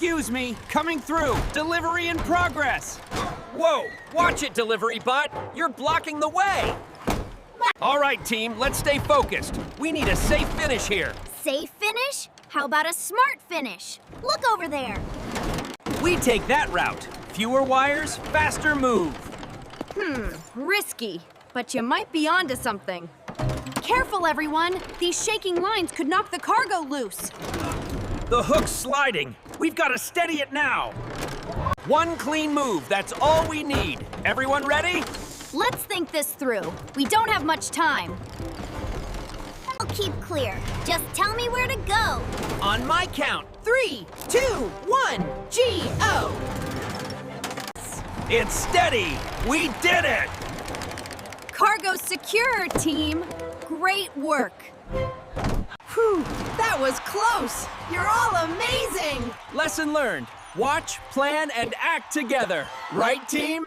Excuse me, coming through. Delivery in progress. Whoa, watch it, delivery bot. You're blocking the way. All right, team, let's stay focused. We need a safe finish here. Safe finish? How about a smart finish? Look over there. We take that route. Fewer wires, faster move. Risky, but you might be onto something. Careful, everyone. These shaking lines could knock the cargo loose. The hook's sliding. We've got to steady it now. One clean move, that's all we need. Everyone ready? Let's think this through. We don't have much time. I'll keep clear. Just tell me where to go. On my count. 3, 2, 1, G-O! It's steady. We did it. Cargo secure, team. Great work. Whew, that was close. You're all amazing. Lesson learned. Watch, plan, and act together. Right, team?